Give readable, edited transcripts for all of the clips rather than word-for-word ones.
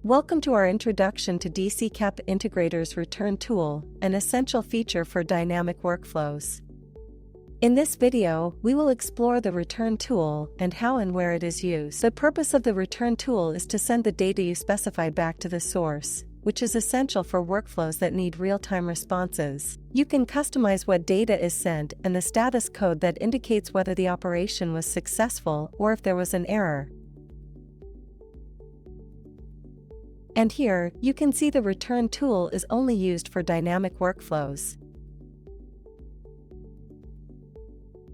Welcome to our introduction to DCKAP Integrator's Return Tool, an essential feature for dynamic workflows. In this video, we will explore the return tool and how and where it is used. The purpose of the return tool is to send the data you specified back to the source, which is essential for workflows that need real-time responses. You can customize what data is sent and the status code that indicates whether the operation was successful or if there was an error. And here, you can see the return tool is only used for dynamic workflows.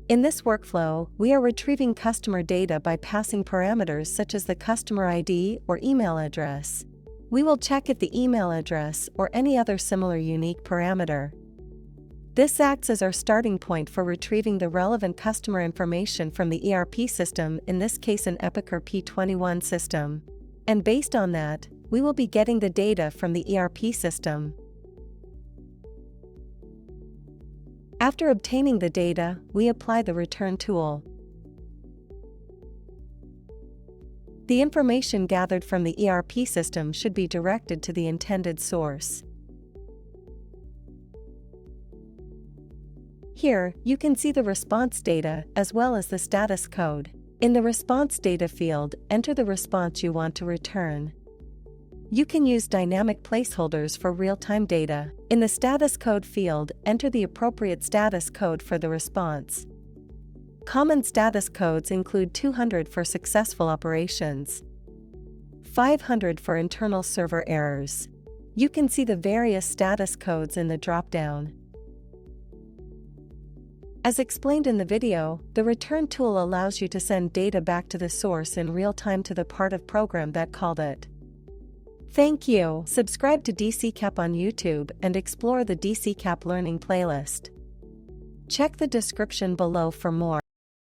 In this workflow, we are retrieving customer data by passing parameters such as the customer ID or email address. We will check if the email address or any other similar unique parameter. This acts as our starting point for retrieving the relevant customer information from the ERP system, in this case an ERP 21 system. And based on that, we will be getting the data from the ERP system. After obtaining the data, we apply the return tool. The information gathered from the ERP system should be directed to the intended source. Here, you can see the response data as well as the status code. In the response data field, enter the response you want to return. You can use dynamic placeholders for real-time data. In the status code field, enter the appropriate status code for the response. Common status codes include 200 for successful operations, 500 for internal server errors. You can see the various status codes in the drop-down. As explained in the video, the return tool allows you to send data back to the source in real time to the part of program that called it. Thank you. Subscribe to DCKAP on YouTube and explore the DCKAP Learning playlist. Check the description below for more.